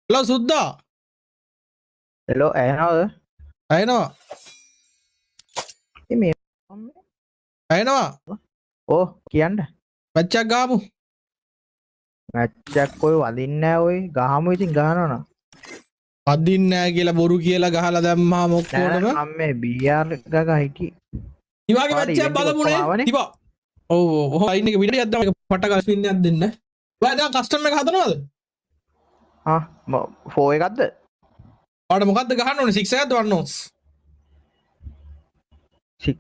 Halo Sudha. Hello, Eno. Aino. Ini Aino. oh, කියන්න. මැච්චක් ගාමු. මැච්චක් ඔය වදින්නේ නැහැ ඔය. ගහමු ඉතින් ගහනවා. අදින්නේ නැහැ කියලා බොරු කියලා ගහලා දැම්මා මොක්කොටම. මම මේ BR ගගා හිටියේ. ඉවාගේ මැච්චක් බලමුනේ. තිබා. ඔව් ඔව්. අයින් එක විතරක් දැම්ම පට ගස් පින්නයක් දෙන්න. ඔයා දැන් කස්ටම් එක හදනවද? ආ 4 එකක්ද? ඔයාට මොකද්ද ගහන්න ඕනේ 6 එකක්ද 1 notes? 6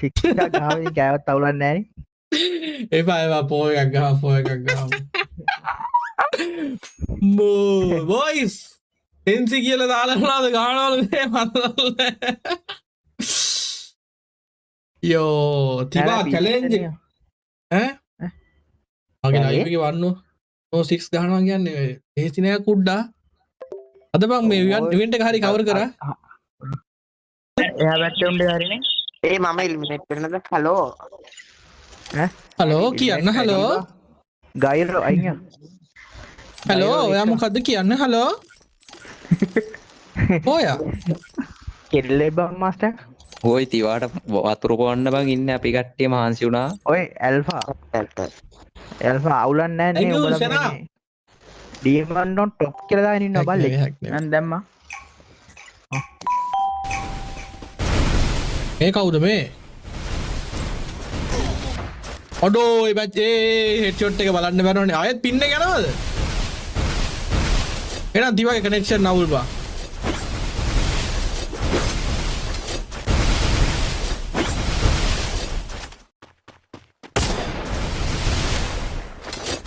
එකක් ගාවින් කෑවත් අවුලක් නැහැ නේ. එපා පෝ එකක් ගහමු. බොයිස් එන්සි කියලා දාලා මොනවද ගහනවලු මේ මතලන්නේ. යෝ තිබා චැලෙන්ජ් ඈ මගේ ලයිව් එකේ වන්නෝ නෝ 6 ගහනවා කියන්නේ ඒසි නෑ කුඩ්ඩා. අද බං මේ ඉවෙන්ට් එක හරි කවර් කරා. එයා බැට්ටුම් දෙක හරිනේ. ඒ මම එලිමිනේට් කරනද හලෝ ඈ හලෝ කියන්න හලෝ. ගයිරෝ අයියා. හලෝ ඔයා මොකද්ද කියන්නේ හලෝ. ඔයා කෙල්ලේ බම් මාස්ටර්. ඔය තිවාට වතුර පොවන්න බං ඉන්න අපි කට්ටිය මහන්සි වුණා. ඔය ඇල්ෆා අවුලක් නැහැ නේ උඹලා. ඩීමන් ඩොන් টොප් කියලා දාගෙන ඉන්නවා බල්ලේ. මම දැම්මා. මේ කවුද මේ? ඔඩෝ ඒ බච්චේ හෙඩ්ෂොට් එක බලන්න බැරවනේ. ආයෙත් පින් එක යනවද? එහෙනම් දිවාගේ කනෙක්ෂන් නවුල් බා.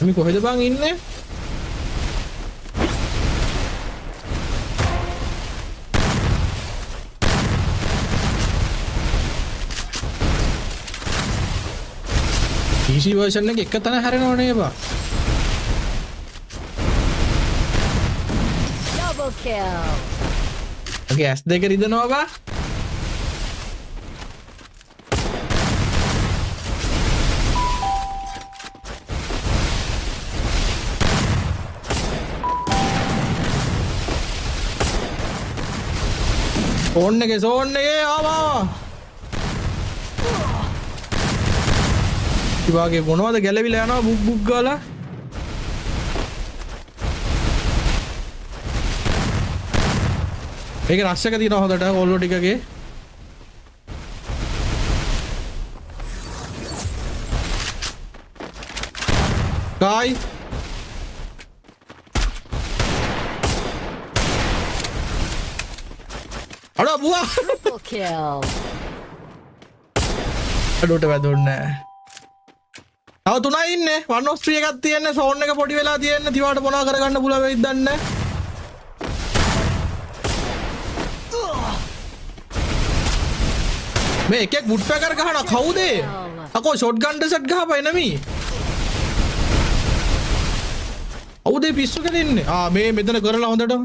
මේ කොහෙද බං ඉන්නේ? PC version එක එක තැන හැරෙනවනේ බා. Double kill. ඔකේ S2 රිදනවා බා. සෝන් එකේ ආවා. ඉවාගේ මොනවද ගැලවිලා යනවා බුක් බුක් ගාලා. මේක රෂ් එක තියෙනවා හොඳට ඕල්ලෝ ටිකගේ. ගායි අඩෝ බුවා Triple kill. අඩෝට වැදුන්නේ තව තුනයි ඉන්නේ. 103 එකක් තියෙන්නේ. සෝන් එක පොඩි වෙලා තියෙන්නේ. තිවාට මොනවා කරගන්න පුළුවන් වෙයිද දන්නේ නැහැ. මේ එකෙක් වුඩ් පැකර් ගහනවා කවුද? අකෝ ෂොට් ගන් ඩෙසට් ගහපයි නෙමෙයි. කවුද පිස්සු කෙලින්නේ? මේ මෙතන කරලා හොඳට.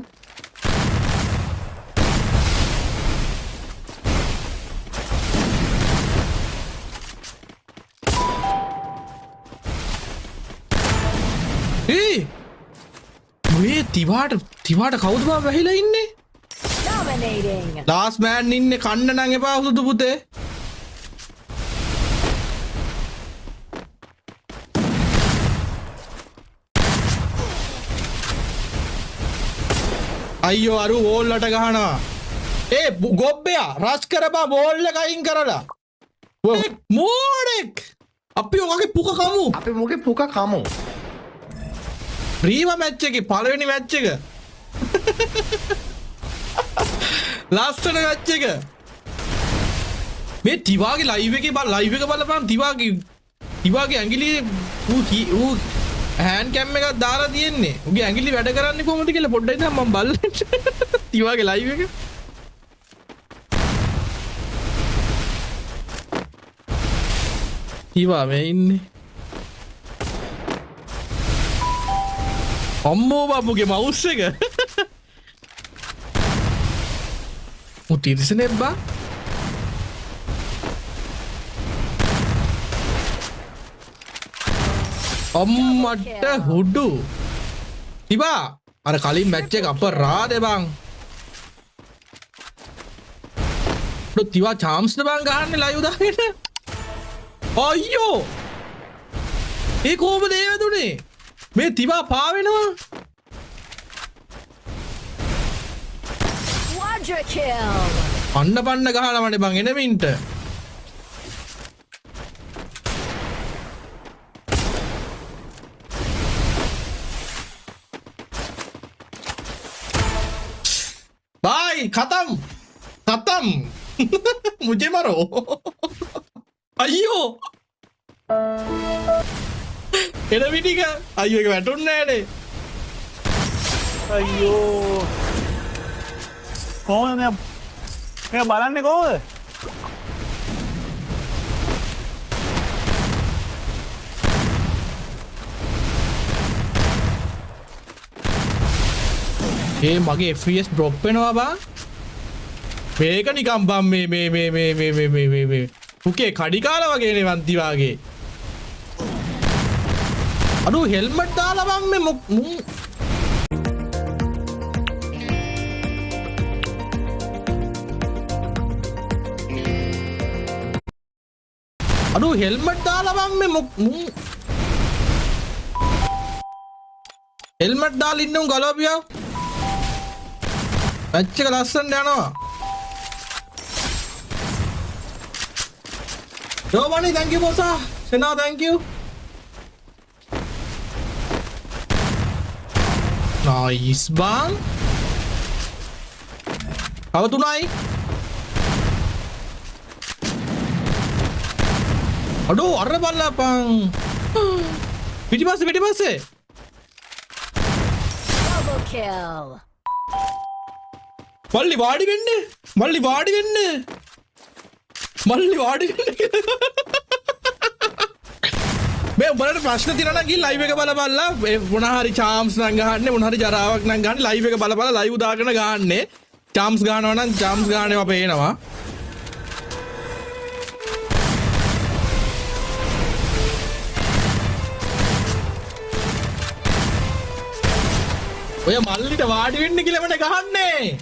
මේ තිවාට කවුද බා වැහිලා ඉන්නේ? Dominating. ලාස්ට් මෑන් ඉන්නේ කන්න නම් එපා සුදු පුතේ. අයියෝ අරු වෝල් වලට ගහනවා. ඒ ගොබ්බයා රෂ් කරපා වෝල් එක අයින් කරලා. මෝඩෙක් අපි ඔයගේ පුක කමු. අපි මොකේ පුක කමු රීම මැච් එකේ පළවෙනි මැච් එක. ලස්සන මැච් එක. මේ තිවාගේ ලයිව් එකේ ලයිව් එක බලපන් තිවාගේ ඇඟිලි ඌ හෑන්ඩ් කැම් එකක් දාලා තියෙන්නේ. උගේ ඇඟිලි වැඩ කරන්නේ කොහොමද කියලා පොඩ්ඩක් ඉතින් මම බලන්න. තිවාගේ ලයිව් එක. තිවා මේ ඉන්නේ. අම්මෝ බබුගේ මවුස් එක. උතිරිසනේ බා. අම්මට හුඩු. තිබා අර කලින් මැච් එක අපරාධේ බං. තිවා චාම්ස්ද බං ගහන්නේ ලයිව් දාගෙන. අයියෝ. ඒ කොහොමද ඒ වැදුනේ? මේ තිවා පාවෙනවා. Quadra kill. පන්න ගහනවනේ බං එනමින්ට. बाय खत्म खत्म मुझे मारो अयो එනමිටික අයියෝ එක වැටුන්නේ නෑනේ අයියෝ කොහොමද මේ බලන්නේ කොහොමද ඒ මගේ FPS ඩ්‍රොප් වෙනවා බං මේක නිකම් බම් මේ උකේ කඩි කාලා වගේනේ වන්ති වාගේ අඩු හෙල්මට් දාලා බං මේ මුන් අඩු හෙල්මට් දාලා බං මේ මුන් හෙල්මට් දාලා ඉන්න උන් ගලවපියා මැච් එක ලස්සනට යනවා. Giovanni, thank you bossa. Sena, thank you. Nice bang. Apa tunai? Aduh, arre balla bang. Piti passe. Double kill. මල්ලි වාඩි වෙන්න මල්ලි වාඩි වෙන්න මේ උඹලට ප්‍රශ්න තියෙනවා නම් ගිහින් ලයිව් එක බලපල්ලා මොන හරි චාම්ස් නම් ගහන්නේ මොන හරි ජරාවක් නම් ගහන්නේ ලයිව් එක බලපල්ලා ලයිව් දාගෙන ගහන්නේ චාම්ස් ගහනවා නම් චාම්ස් ගහනවා පේනවා ඔය මල්ලිට වාඩි වෙන්න කියලා මට ගහන්නේ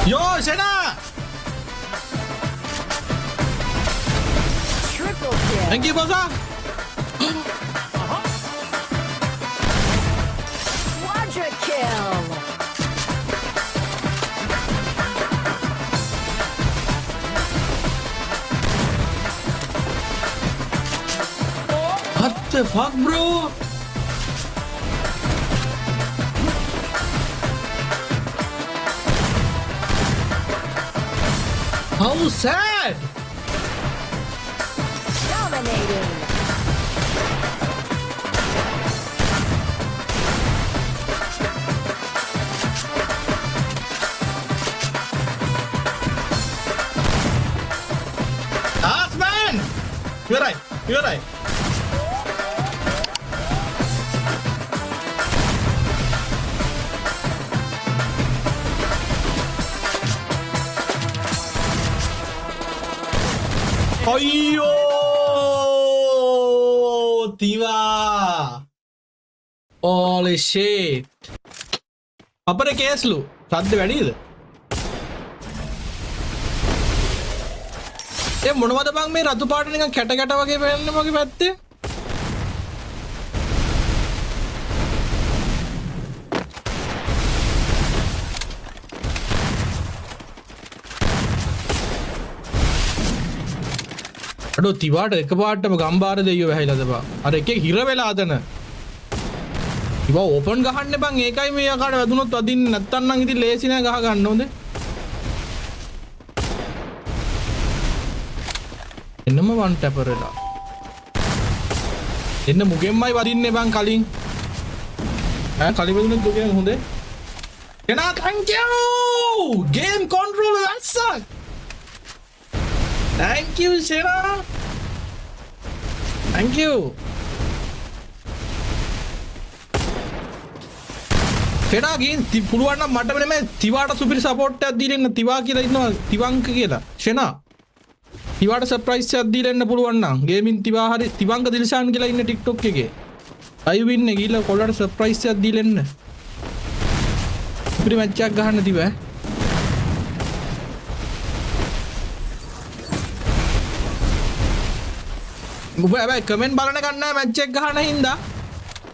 Yo, Sena! Triple kill. Thank you, bossa! Quadra kill. What the fuck, bro? How sad! Dominating. Last man! You're right. අයියෝ තිවා holy shit අපේ කේස්ලු සද්ද වැඩිද ඒ මොනවද බං මේ රතු පාට නිකන් කැට වගේ වෙන්නේ මගේ පැත්තේ අඩෝ තිවාට එකපාරටම ගම්බාර දෙයියෝ වැහිලාද බා අර එකේ හිර වෙලා අදන තිවා ඕපන් ගහන්න බං ඒකයි මේ යකාට වැදුනොත් වදින්නේ නැත්තම් නම් ඉතින් ලේසි නෑ ගහ ගන්න හොඳේ එන්නම වන් ටැපරලා එන්න මුගෙන්මයි වදින්නේ බං කලින් ඈ කලින් වැදුනොත් දුකෙන් හොඳේ එනා thank you game control that's thank you Shera thank you Shera ගින් පුළුවන් නම් මට මේ තිවාට සුපිරි සපෝට් එකක් දීලා ඉන්න තිවා කියලා ඉන්නවා තිවංක කියලා Shena තිවාට සර්ප්‍රයිස් එකක් දීලා ඉන්න පුළුවන් නම් ගේමින් තිවා හරි තිවංක දිල්ෂාන් කියලා ඉන්න TikTok එකේ live ඉන්නේ ගිහලා කොල්ලට සර්ප්‍රයිස් එකක් දීලා ඉන්න සුපිරි මැච් එකක් ගහන්න තිබා ඔබ හැබැයි කමෙන්ට් බලන්න ගන්න නැහැ මැච් එක ගහන හින්දා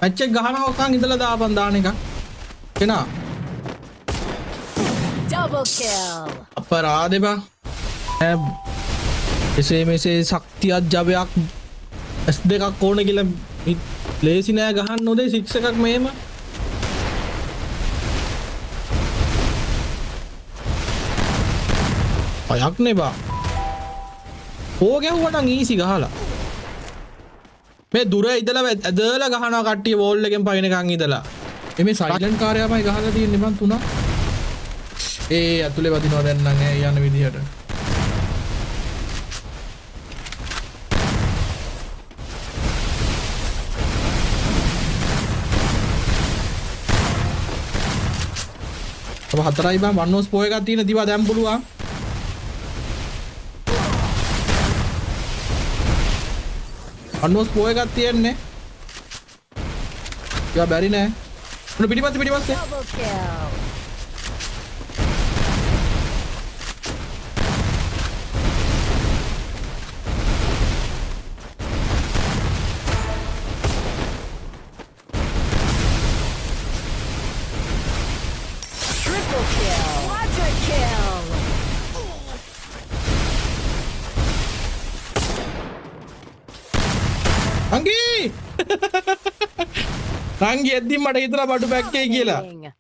මැච් එක ගහනකම් ඉඳලා දාපන් දාන එක එනවා Double kill. අපරාධේ බං එසේ මෙසේ ශක්තියක් ජවයක් S2 ඕන කියලා ලේසි නෑ ගහන්න ඕනේ 6 එකක් මෙහෙම අයක් නේ බං ඕ ගැහුවා නම් ඊසි ගහලා මේ දුර ඉඳලා ඇදලා ගහනවා කට්ටිය වෝල් එකෙන් පයින්කන් ඉඳලා මේ සයිලන්ට් කාර්යයමයි ගහලා තියෙන්නේ මං තුනක් ඒ ඇතුලේ වදිනවා දැන් නම් යන විදිහට अब 4යි බං වන්නෝස් පෝ එකක් තියෙන දිවා දැන් පුළුවන් වන්නෝස් පෝ එකක් තියෙන්නේ යා බැරි නෑ උන පිටිපස්සේ Double kill. Triple kill. Quadra kill. අංගි රංගි එද්දි මට හිතලා බඩු පැක්කේ කියලා Dominating.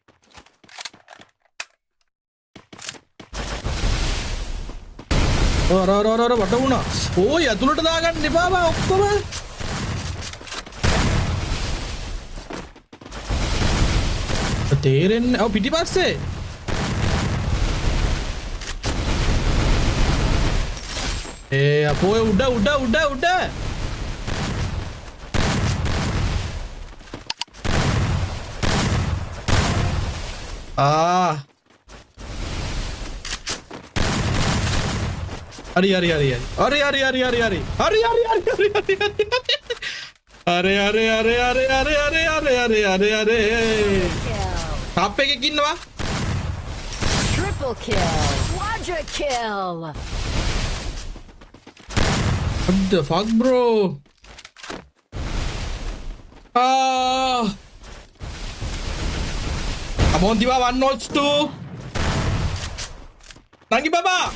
ඔර වට වුණා ඕයි ඇතුළට දාගන්න එපා බා ඔක්කොම තේරෙන්නේ ඔව් පිටිපස්සේ අපෝ උඩ Hari apa yang kini wah? Triple kill. Quadra kill. What the fuck, bro? Abang tiba one notes tu. Nangi baba.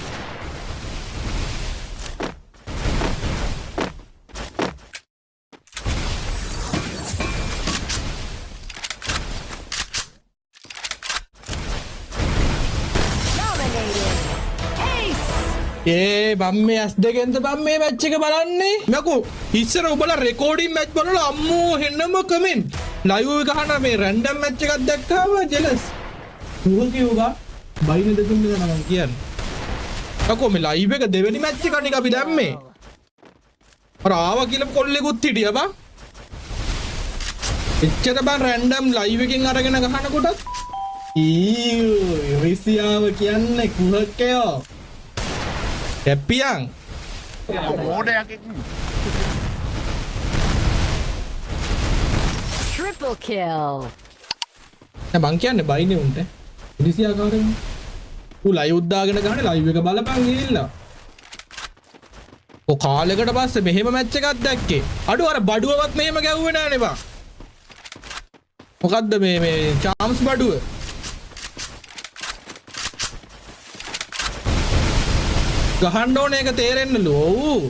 බම්මේ ඇස් දෙකෙන්ද බම්මේ මැච් එක බලන්නේ මකෝ ඉස්සර ඔබලා රෙකෝඩින් මැච් බලලා අම්මෝ හෙන්නම කමෙන්ට් ලයිව් එක ගහන මේ රැන්ඩම් මැච් එකක් දැක්කම ජෙලස් ඌ කිව්වා බයින දෙතුන් දෙනා මම කියන්නේ මකෝ මේ ලයිව් එක දෙවෙනි මැච් එක අනික අපි දැම්මේ අර ආවා කියලා කොල්ලෙකුත් හිටියා බං එච්චර බං රැන්ඩම් ලයිව් එකෙන් අරගෙන ගහනකොට රිසියාව කියන්නේ කුහකයෝ Kepiang. Triple kill. Nah bangkian deh bayi nih unte. Ini sih agak orang. Live උද්දාගෙන ගහන්නේ live එක බලපන් ගිහිල්ලා. ඔය කාලයකට පස්සේ මෙහෙම මැච් එකක් දැක්කේ. අඩු අර බඩුවවත් මෙහෙම ගැව්වේ නෑනේ බං. මොකද්ද මේ චාම්ස් බඩුව? ගහන්න ඕනේ ඒක තේරෙන්නලු. ඔව්.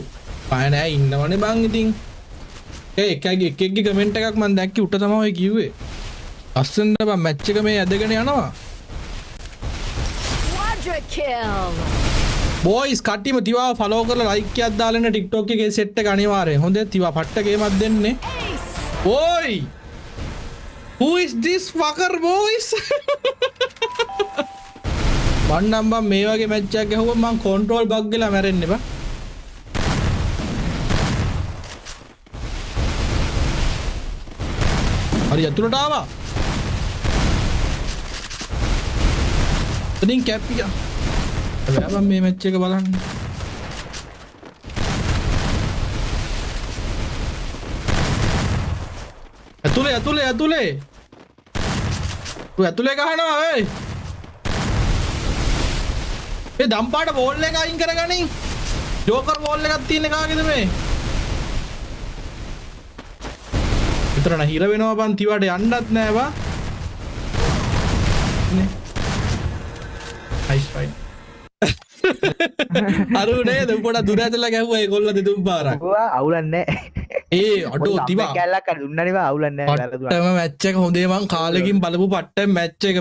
පාය නෑ ඉන්නවනේ බං ඉතින්. එකගේ කමෙන්ට් එකක් මම දැක්කේ උට තමයි ඔය කිව්වේ. අස්සන්න බං මැච් එක මේ ඇදගෙන යනවා. Quadra kill. බොයිස් කට්ටියම තිවාව ෆලෝ කරලා ලයික් එකක් දාලා ඉන්න TikTok එකේ සෙට් එක අනිවාර්යෙන්. හොඳේ තිවා පට්ට ගේමක් දෙන්නේ. ඔයි. Who is this fucker boys? මන්නම් බං මේ වගේ මැච් එකක් ගහුවම මං කන්ට්‍රෝල් බග් ගලා මැරෙන්නේ බං. හරි ඇතුළට ආවා. එතනින් කැප්පියා. හැබැයි මේ මැච් එක බලන්න. ඇතුලේ. ඔය ඇතුලේ ගහනවා ඔය. මේ දම්පාට බෝල් එක අයින් කරගනින්. ජෝකර් බෝල් එකක් තියෙන කාගේද මේ? විතරන හිර වෙනවා බන් තිවාට යන්නත් නෑ බා. නේ. Nice fight. අරුනේ දෙපොඩ දුර ඇදලා ගැහුවා ඒගොල්ලෝ දෙතුන් පාරක්. ඔවා අවුලන්නේ ඒ අඩෝ තිවා කැල්ලක් දුන්නනේ වා අවුලන්නේ පට්ටම මැච් එක හොඳේ මං කාලෙකින් බලපු පට්ටම මැච් එක